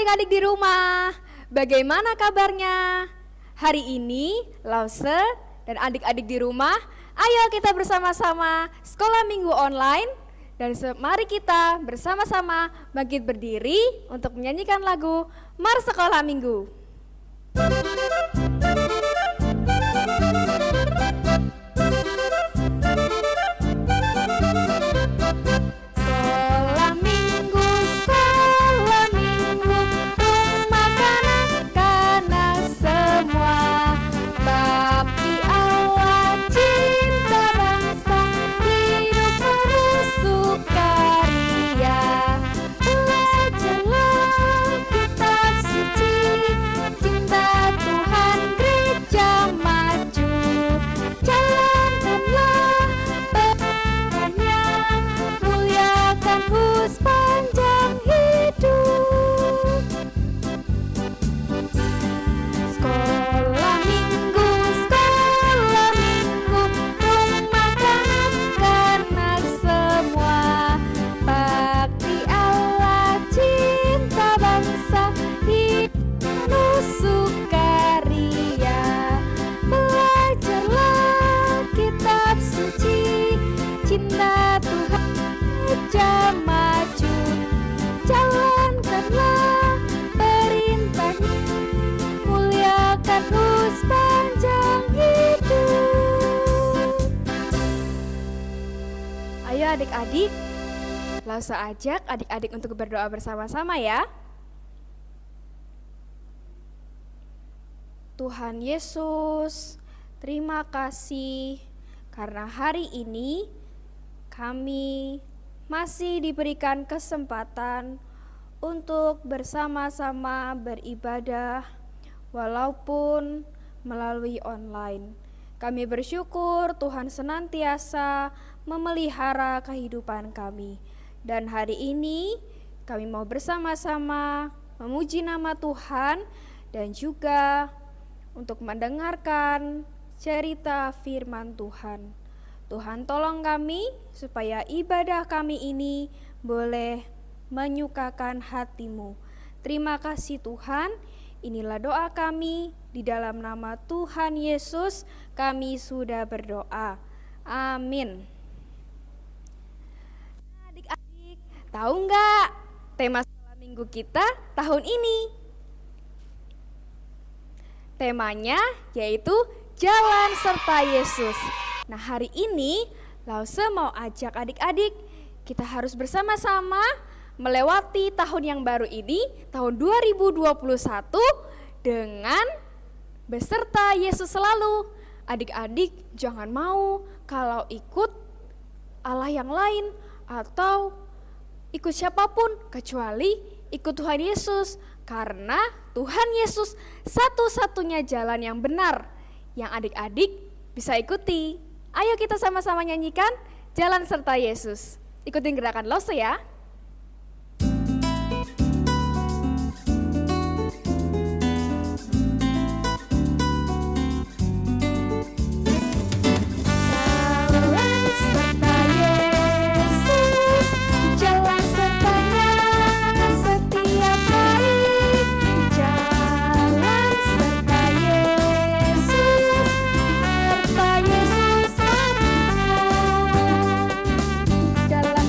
adik-adik di rumah, bagaimana kabarnya? Hari ini Lause dan adik-adik di rumah, ayo kita bersama-sama sekolah minggu online. Dan mari kita bersama-sama bangkit berdiri untuk menyanyikan lagu Mars Sekolah Minggu. Cinta Tuhan aja maju, jalankanlah perintahnya, muliakan sepanjang hidup. Ayo adik-adik, Lause ajak adik-adik untuk berdoa bersama-sama ya. Tuhan Yesus, terima kasih karena hari ini kami masih diberikan kesempatan untuk bersama-sama beribadah walaupun melalui online. Kami bersyukur Tuhan senantiasa memelihara kehidupan kami. Dan hari ini kami mau bersama-sama memuji nama Tuhan dan juga untuk mendengarkan cerita firman Tuhan. Tuhan tolong kami supaya ibadah kami ini boleh menyukakan hati-Mu. Terima kasih Tuhan, inilah doa kami, di dalam nama Tuhan Yesus kami sudah berdoa. Amin. Adik-adik, tahu nggak tema sekolah minggu kita tahun ini? Temanya yaitu Jalan Serta Yesus. Nah, hari ini Lause mau ajak adik-adik, kita harus bersama-sama melewati tahun yang baru ini, tahun 2021, dengan beserta Yesus selalu. Adik-adik jangan mau kalau ikut Allah yang lain atau ikut siapapun kecuali ikut Tuhan Yesus. Karena Tuhan Yesus satu-satunya jalan yang benar yang adik-adik bisa ikuti. Ayo kita sama-sama nyanyikan Jalan Serta Yesus. Ikutin gerakan Lause ya. Dalam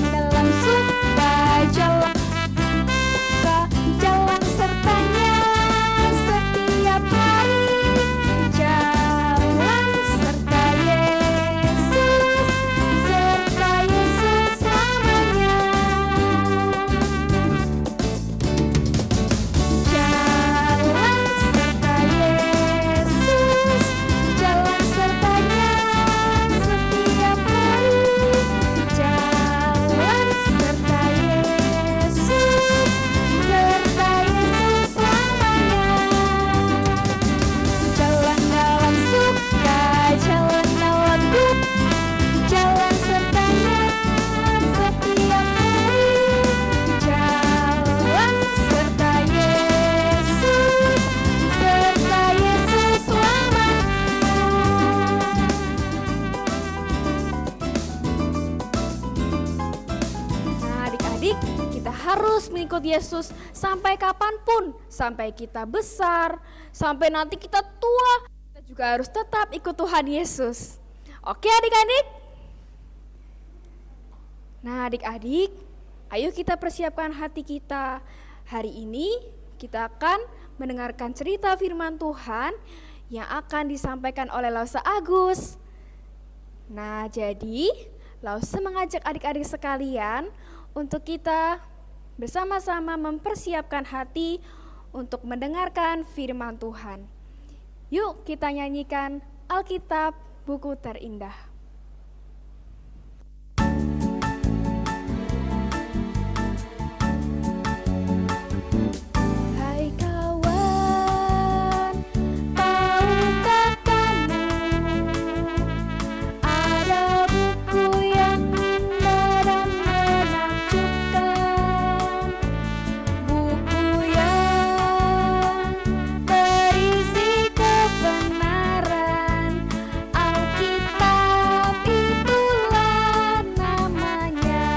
harus mengikuti Yesus sampai kapanpun, sampai kita besar, sampai nanti kita tua, kita juga harus tetap ikut Tuhan Yesus. Oke adik-adik? Nah adik-adik, ayo kita persiapkan hati kita. Hari ini kita akan mendengarkan cerita firman Tuhan yang akan disampaikan oleh Lause Agus. Nah jadi Lause mengajak adik-adik sekalian untuk kita bersama-sama mempersiapkan hati untuk mendengarkan firman Tuhan. Yuk kita nyanyikan Alkitab buku terindah. Hai kawan, tahukah kamu ada buku yang indah dan menakjubkan, buku yang berisi kebenaran. Alkitab itulah namanya.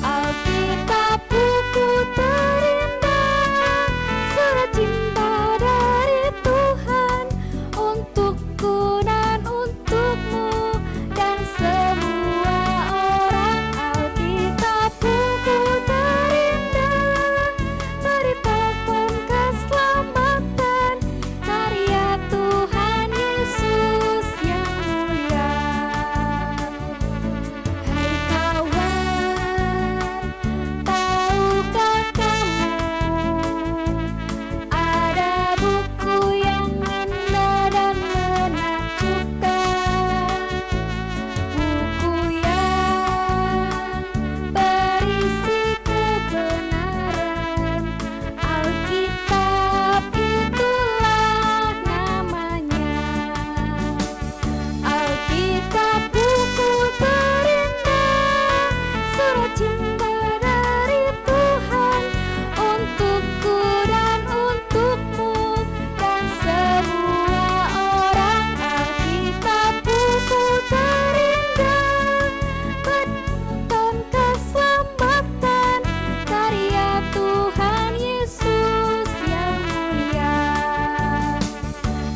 Alkitab buku terindah, surat cinta dari Tuhan untukku dan untukmu dan semua orang. Alkitab buku terindah, beritakan keselamatan, karya Tuhan Yesus yang mulia. Hai kawan, tahukah kamu ada buku yang indah dan menakjubkan, buku yang berisi kebenaran. Alkitab itulah namanya. Alkitab buku terindah, surat cinta dari Tuhan untukku dan untukmu dan semua orang. Alkitab buku terindah, beritakan keselamatan, karya Tuhan Yesus yang mulia.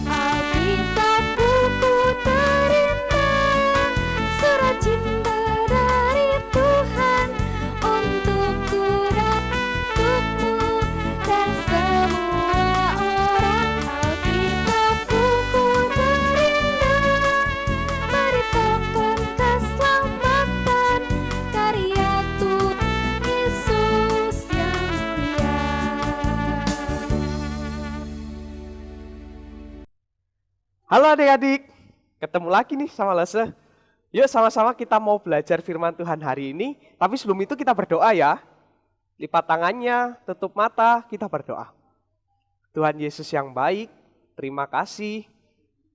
Alkitab buku terindah, surat cinta dari Tuhan untukku dan untukmu dan semua orang. Alkitab buku terindah, beritakan keselamatan, karya Tuhan Yesus yang mulia. Halo adik-adik, ketemu lagi nih sama Lause. Yuk sama-sama kita mau belajar firman Tuhan hari ini. Tapi sebelum itu kita berdoa ya. Lipat tangannya, tutup mata, kita berdoa. Tuhan Yesus yang baik, terima kasih.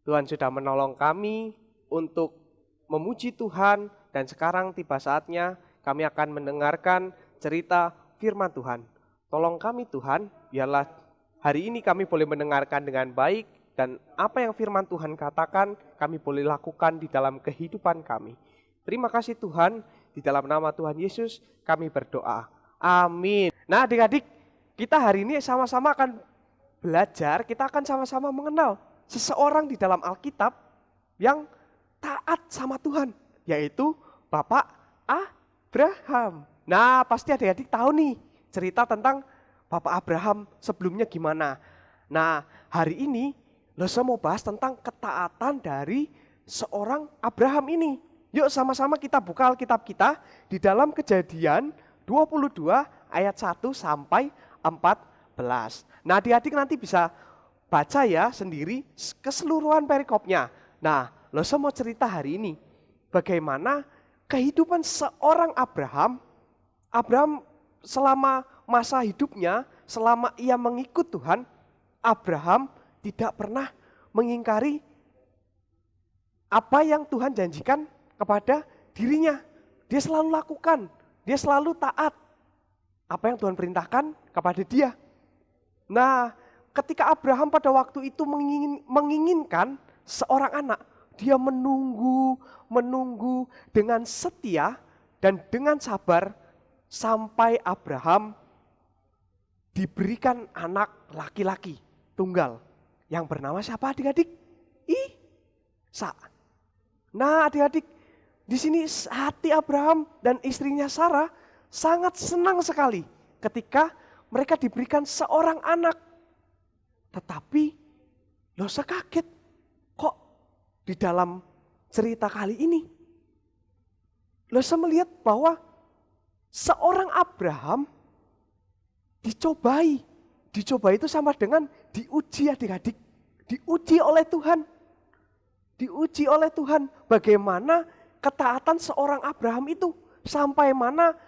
Tuhan sudah menolong kami untuk memuji Tuhan. Dan sekarang tiba saatnya kami akan mendengarkan cerita firman Tuhan. Tolong kami Tuhan, biarlah hari ini kami boleh mendengarkan dengan baik. Dan apa yang firman Tuhan katakan, kami boleh lakukan di dalam kehidupan kami. Terima kasih Tuhan, di dalam nama Tuhan Yesus kami berdoa. Amin. Nah adik-adik, kita hari ini sama-sama akan belajar, kita akan sama-sama mengenal seseorang di dalam Alkitab yang taat sama Tuhan, yaitu Bapak Abraham. Nah pasti adik-adik tahu nih cerita tentang Bapak Abraham sebelumnya gimana. Nah hari ini Lause mau bahas tentang ketaatan dari seorang Abraham ini. Yuk sama-sama kita buka Alkitab kita di dalam Kejadian 22 ayat 1 sampai 14. Nah adik-adik nanti bisa baca ya sendiri keseluruhan perikopnya. Nah Lause mau cerita hari ini bagaimana kehidupan seorang Abraham. Abraham selama masa hidupnya, selama ia mengikut Tuhan, Abraham tidak pernah mengingkari apa yang Tuhan janjikan kepada dirinya. Dia selalu lakukan, dia selalu taat apa yang Tuhan perintahkan kepada dia. Nah, ketika Abraham pada waktu itu menginginkan seorang anak, dia menunggu dengan setia dan dengan sabar sampai Abraham diberikan anak laki-laki tunggal yang bernama siapa adik-adik? Ishak. Nah adik-adik, di sini hati Abraham dan istrinya Sarah sangat senang sekali ketika mereka diberikan seorang anak. Tetapi Lose kaget, kok di dalam cerita kali ini Lose melihat bahwa seorang Abraham dicobai. Dicobai itu sama dengan diuji adik-adik. Diuji oleh Tuhan. Diuji oleh Tuhan bagaimana ketaatan seorang Abraham itu. Sampai mana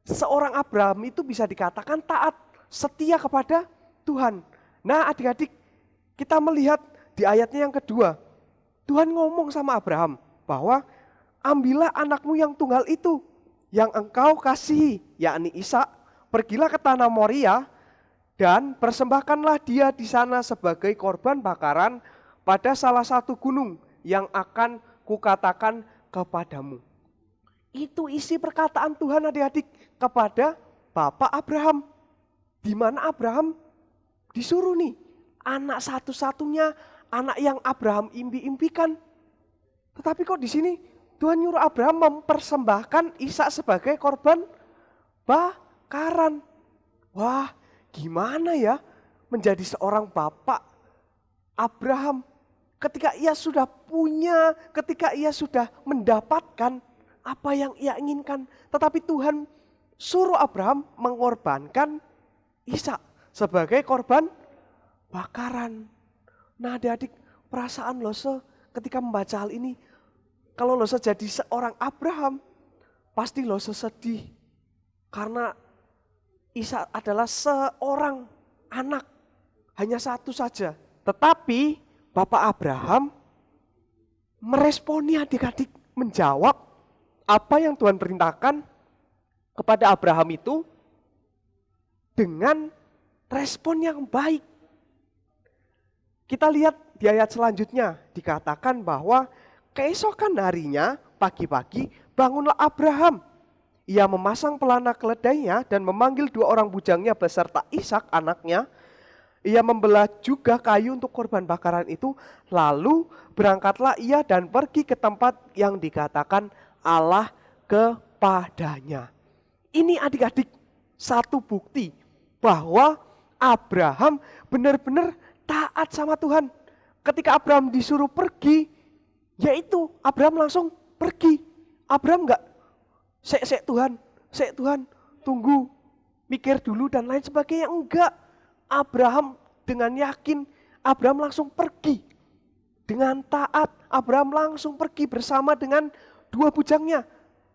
seorang Abraham itu bisa dikatakan taat, setia kepada Tuhan. Nah adik-adik, kita melihat di ayatnya yang kedua. Tuhan ngomong sama Abraham bahwa ambillah anakmu yang tunggal itu, yang engkau kasihi, yakni Ishak, pergilah ke tanah Moria, dan persembahkanlah dia di sana sebagai korban bakaran pada salah satu gunung yang akan kukatakan kepadamu. Itu isi perkataan Tuhan adik-adik kepada Bapak Abraham. Di mana Abraham disuruh nih, anak satu-satunya, anak yang Abraham impi-impikan. Tetapi kok di sini Tuhan nyuruh Abraham mempersembahkan Ishak sebagai korban bakaran. Wah, gimana ya menjadi seorang bapak Abraham ketika ia sudah punya, ketika ia sudah mendapatkan apa yang ia inginkan. Tetapi Tuhan suruh Abraham mengorbankan Ishak sebagai korban bakaran. Nah adik-adik, perasaan Lose ketika membaca hal ini, kalau Lose jadi seorang Abraham, pasti Lose sedih. Karena Ishak adalah seorang anak, hanya satu saja. Tetapi Bapak Abraham meresponi adik-adik, menjawab apa yang Tuhan perintahkan kepada Abraham itu dengan respon yang baik. Kita lihat di ayat selanjutnya, dikatakan bahwa keesokan harinya pagi-pagi bangunlah Abraham. Ia memasang pelana keledainya dan memanggil 2 orang bujangnya beserta Ishak anaknya. Ia membelah juga kayu untuk korban bakaran itu. Lalu berangkatlah ia dan pergi ke tempat yang dikatakan Allah kepadanya. Ini adik-adik satu bukti bahwa Abraham benar-benar taat sama Tuhan. Ketika Abraham disuruh pergi, yaitu Abraham langsung pergi. Abraham enggak Sek Tuhan, tunggu, mikir dulu dan lain sebagainya. Enggak, Abraham dengan yakin, Abraham langsung pergi. Dengan taat, Abraham langsung pergi bersama dengan 2 bujangnya.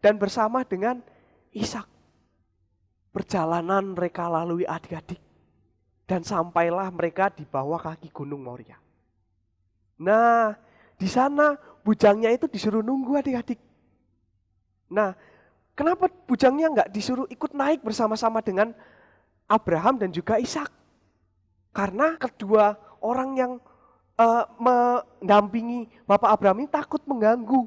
Dan bersama dengan Ishak. Perjalanan mereka lalui adik-adik. Dan sampailah mereka di bawah kaki gunung Moria. Nah, di sana bujangnya itu disuruh nunggu adik-adik. Nah, kenapa bujangnya enggak disuruh ikut naik bersama-sama dengan Abraham dan juga Ishak? Karena kedua orang yang mendampingi Bapak Abraham ini takut mengganggu.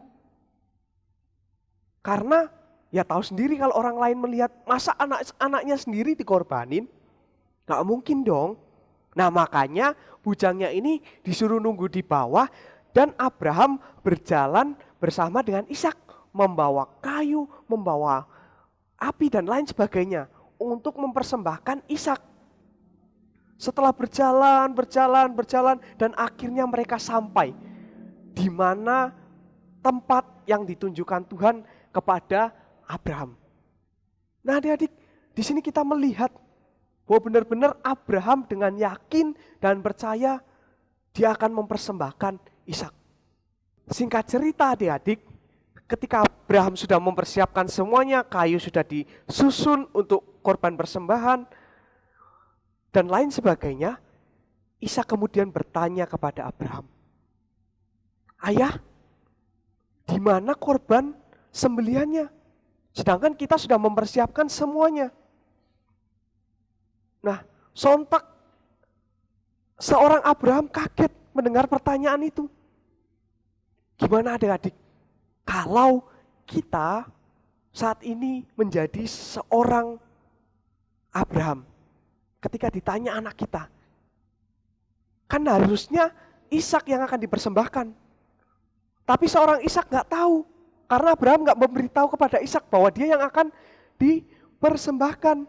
Karena ya tahu sendiri kalau orang lain melihat, masa anaknya sendiri dikorbanin? Gak mungkin dong. Nah makanya bujangnya ini disuruh nunggu di bawah dan Abraham berjalan bersama dengan Ishak. Membawa kayu, membawa api dan lain sebagainya untuk mempersembahkan Ishak. Setelah berjalan dan akhirnya mereka sampai di mana tempat yang ditunjukkan Tuhan kepada Abraham. Nah adik-adik, di sini kita melihat bahwa benar-benar Abraham dengan yakin dan percaya dia akan mempersembahkan Ishak. Singkat cerita adik-adik, ketika Abraham sudah mempersiapkan semuanya, kayu sudah disusun untuk korban persembahan dan lain sebagainya, Ishak kemudian bertanya kepada Abraham, "Ayah, di mana korban sembelihannya? Sedangkan kita sudah mempersiapkan semuanya." Nah, sontak seorang Abraham kaget mendengar pertanyaan itu. Gimana adik-adik? Kalau kita saat ini menjadi seorang Abraham. Ketika ditanya anak kita, kan harusnya Ishak yang akan dipersembahkan. Tapi seorang Ishak gak tahu, karena Abraham gak memberitahu kepada Ishak bahwa dia yang akan dipersembahkan.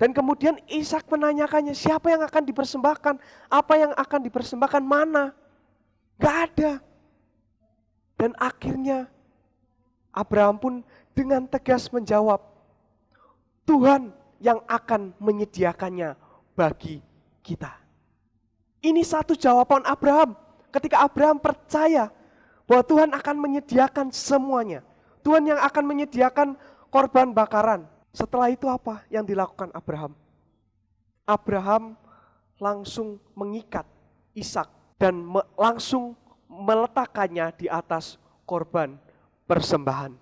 Dan kemudian Ishak menanyakannya, siapa yang akan dipersembahkan? Apa yang akan dipersembahkan? Mana? Gak ada. Dan akhirnya Abraham pun dengan tegas menjawab, Tuhan yang akan menyediakannya bagi kita. Ini satu jawaban Abraham. Ketika Abraham percaya bahwa Tuhan akan menyediakan semuanya. Tuhan yang akan menyediakan korban bakaran. Setelah itu apa yang dilakukan Abraham? Abraham langsung mengikat Ishak dan langsung meletakkannya di atas korban persembahan.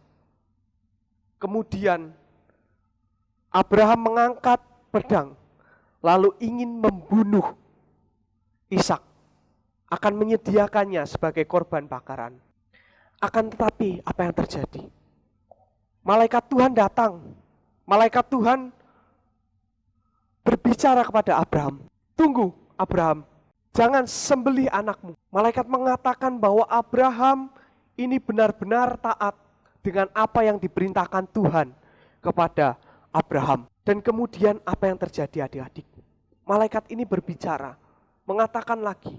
Kemudian Abraham mengangkat pedang lalu ingin membunuh Ishak, akan menyediakannya sebagai korban bakaran. Akan tetapi apa yang terjadi? Malaikat Tuhan datang. Malaikat Tuhan berbicara kepada Abraham. Tunggu Abraham, jangan sembelih anakmu. Malaikat mengatakan bahwa Abraham ini benar-benar taat dengan apa yang diperintahkan Tuhan kepada Abraham. Dan kemudian apa yang terjadi adik-adik? Malaikat ini berbicara, mengatakan lagi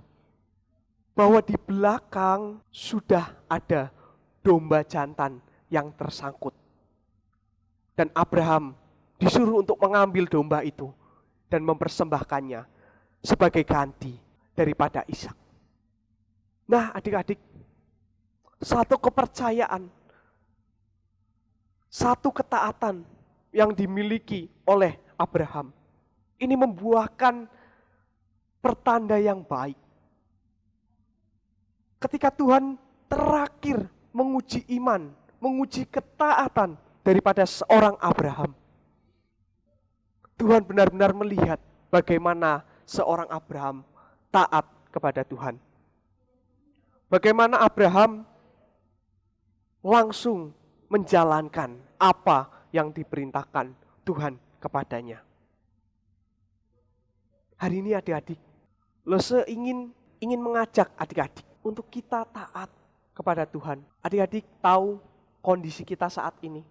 bahwa di belakang sudah ada domba jantan yang tersangkut. Dan Abraham disuruh untuk mengambil domba itu dan mempersembahkannya sebagai ganti daripada Ishak. Nah adik-adik, satu kepercayaan, satu ketaatan yang dimiliki oleh Abraham ini membuahkan pertanda yang baik. Ketika Tuhan terakhir menguji iman, menguji ketaatan daripada seorang Abraham, Tuhan benar-benar melihat bagaimana seorang Abraham taat kepada Tuhan. Bagaimana Abraham langsung menjalankan apa yang diperintahkan Tuhan kepadanya. Hari ini adik-adik, Lose ingin mengajak adik-adik untuk kita taat kepada Tuhan. Adik-adik tahu kondisi kita saat ini.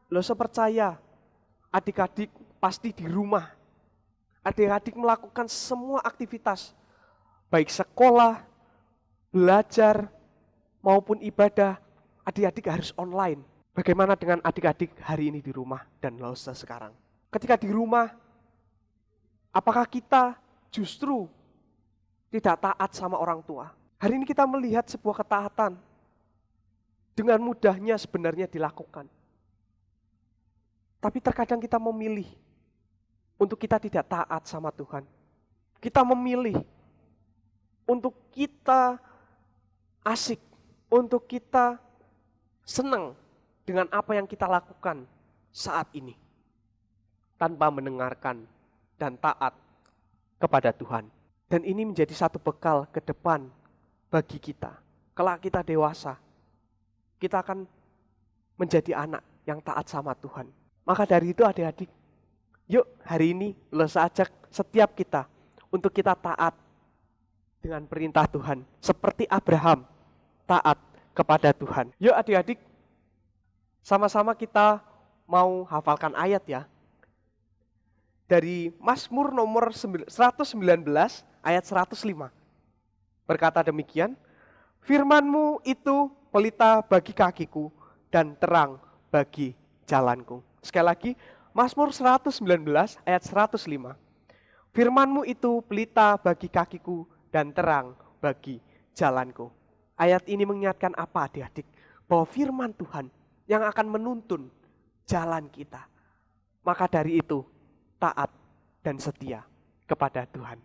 Lose percaya adik-adik pasti di rumah. Adik-adik melakukan semua aktivitas, baik sekolah, belajar, maupun ibadah, adik-adik harus online. Bagaimana dengan adik-adik hari ini di rumah dan Lose sekarang? Ketika di rumah, apakah kita justru tidak taat sama orang tua? Hari ini kita melihat sebuah ketaatan dengan mudahnya sebenarnya dilakukan. Tapi terkadang kita memilih untuk kita tidak taat sama Tuhan. Kita memilih untuk kita asik, untuk kita senang dengan apa yang kita lakukan saat ini, tanpa mendengarkan dan taat kepada Tuhan. Dan ini menjadi satu bekal ke depan bagi kita. Kelak kita dewasa, kita akan menjadi anak yang taat sama Tuhan. Maka dari itu adik-adik, yuk hari ini Lose ajak setiap kita untuk kita taat dengan perintah Tuhan. Seperti Abraham taat kepada Tuhan. Yuk adik-adik, sama-sama kita mau hafalkan ayat ya. Dari Mazmur nomor 119 ayat 105. Berkata demikian, firman-Mu itu pelita bagi kakiku dan terang bagi jalanku. Sekali lagi, Mazmur 119 ayat 105. Firman-Mu itu pelita bagi kakiku dan terang bagi jalanku. Ayat ini mengingatkan apa adik-adik? Bahwa firman Tuhan yang akan menuntun jalan kita. Maka dari itu, taat dan setia kepada Tuhan.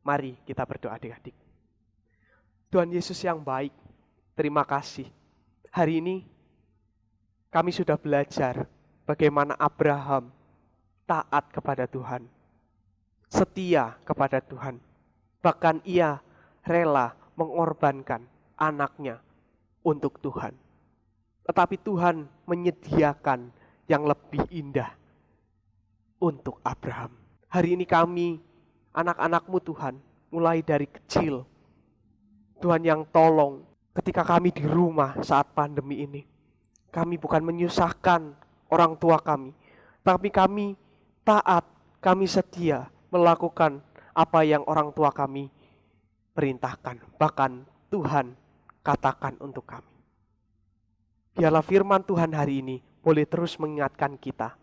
Mari kita berdoa adik-adik. Tuhan Yesus yang baik, terima kasih. Hari ini kami sudah belajar bagaimana Abraham taat kepada Tuhan, setia kepada Tuhan. Bahkan ia rela mengorbankan anaknya untuk Tuhan. tetapi Tuhan menyediakan yang lebih indah untuk Abraham. Hari ini kami, anak-anak-Mu Tuhan, mulai dari kecil, Tuhan yang tolong ketika kami di rumah saat pandemi ini. Kami bukan menyusahkan orang tua kami, tapi kami taat, kami setia melakukan apa yang orang tua kami perintahkan. Bahkan Tuhan katakan untuk kami. Biarlah firman Tuhan hari ini boleh terus mengingatkan kita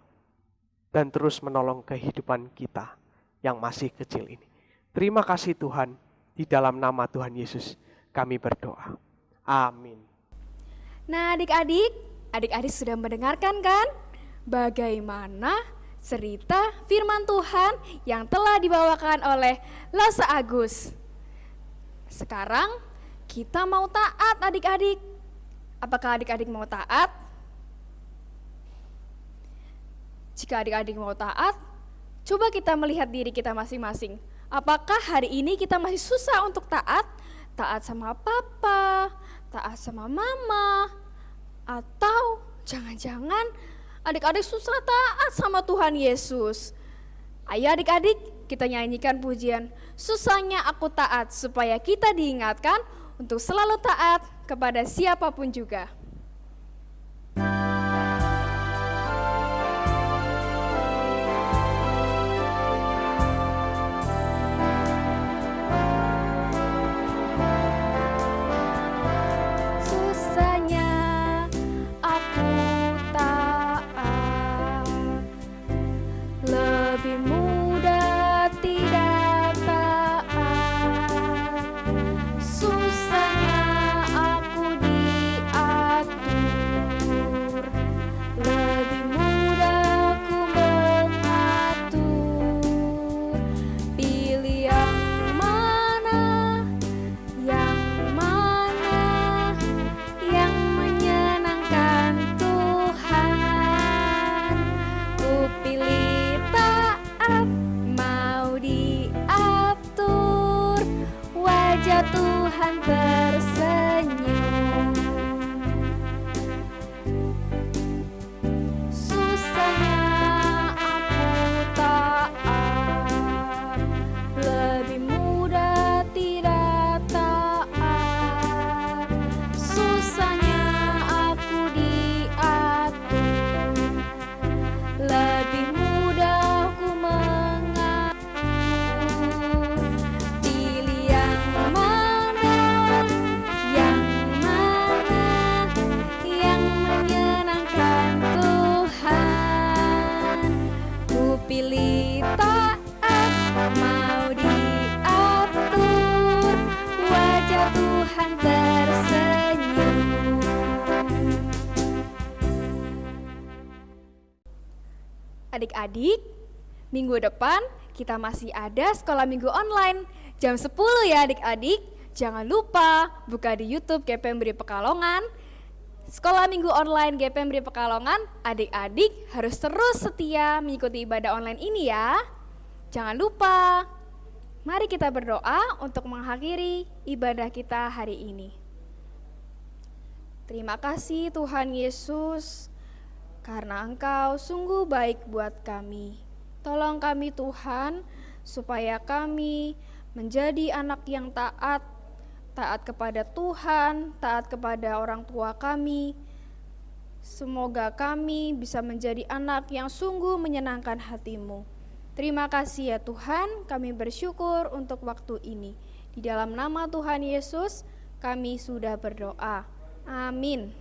dan terus menolong kehidupan kita yang masih kecil ini. Terima kasih Tuhan, di dalam nama Tuhan Yesus kami berdoa. Amin. Nah adik-adik sudah mendengarkan kan? Bagaimana cerita firman Tuhan yang telah dibawakan oleh Lase Agus. Sekarang kita mau taat adik-adik. Apakah adik-adik mau taat? Jika adik-adik mau taat, coba kita melihat diri kita masing-masing. Apakah hari ini kita masih susah untuk taat? Taat sama papa, taat sama mama, atau jangan-jangan adik-adik susah taat sama Tuhan Yesus. Ayo adik-adik, kita nyanyikan pujian "Susahnya Aku Taat" supaya kita diingatkan untuk selalu taat kepada siapapun juga. Susahnya aku taat, lebih mudah tidak taat. Susahnya aku diatur, lebih mudah ku mengatur. Pilih yang mana, yang menyenangkan Tuhan. Ku pilih taat, mau diatur, wajah Tuhan tersenyum. Susahnya aku taat, lebih mudah tidak taat. Susahnya aku diatur, lebih mudah ku mengatur. Pilih yang mana, yang menyenangkan Tuhan. Ku pilih taat, mau diatur, wajah Tuhan tersenyum. Adik-adik, minggu depan kita masih ada sekolah minggu online jam 10 ya adik-adik. Jangan lupa buka di YouTube GPM Beri Pekalongan. Sekolah minggu online GPM Beri Pekalongan, adik-adik harus terus setia mengikuti ibadah online ini ya. Jangan lupa. Mari kita berdoa untuk mengakhiri ibadah kita hari ini. Terima kasih Tuhan Yesus, karena Engkau sungguh baik buat kami. Tolong kami Tuhan, supaya kami menjadi anak yang taat kepada Tuhan, taat kepada orang tua kami. Semoga kami bisa menjadi anak yang sungguh menyenangkan hati-Mu. Terima kasih ya Tuhan, kami bersyukur untuk waktu ini. Di dalam nama Tuhan Yesus, kami sudah berdoa. Amin.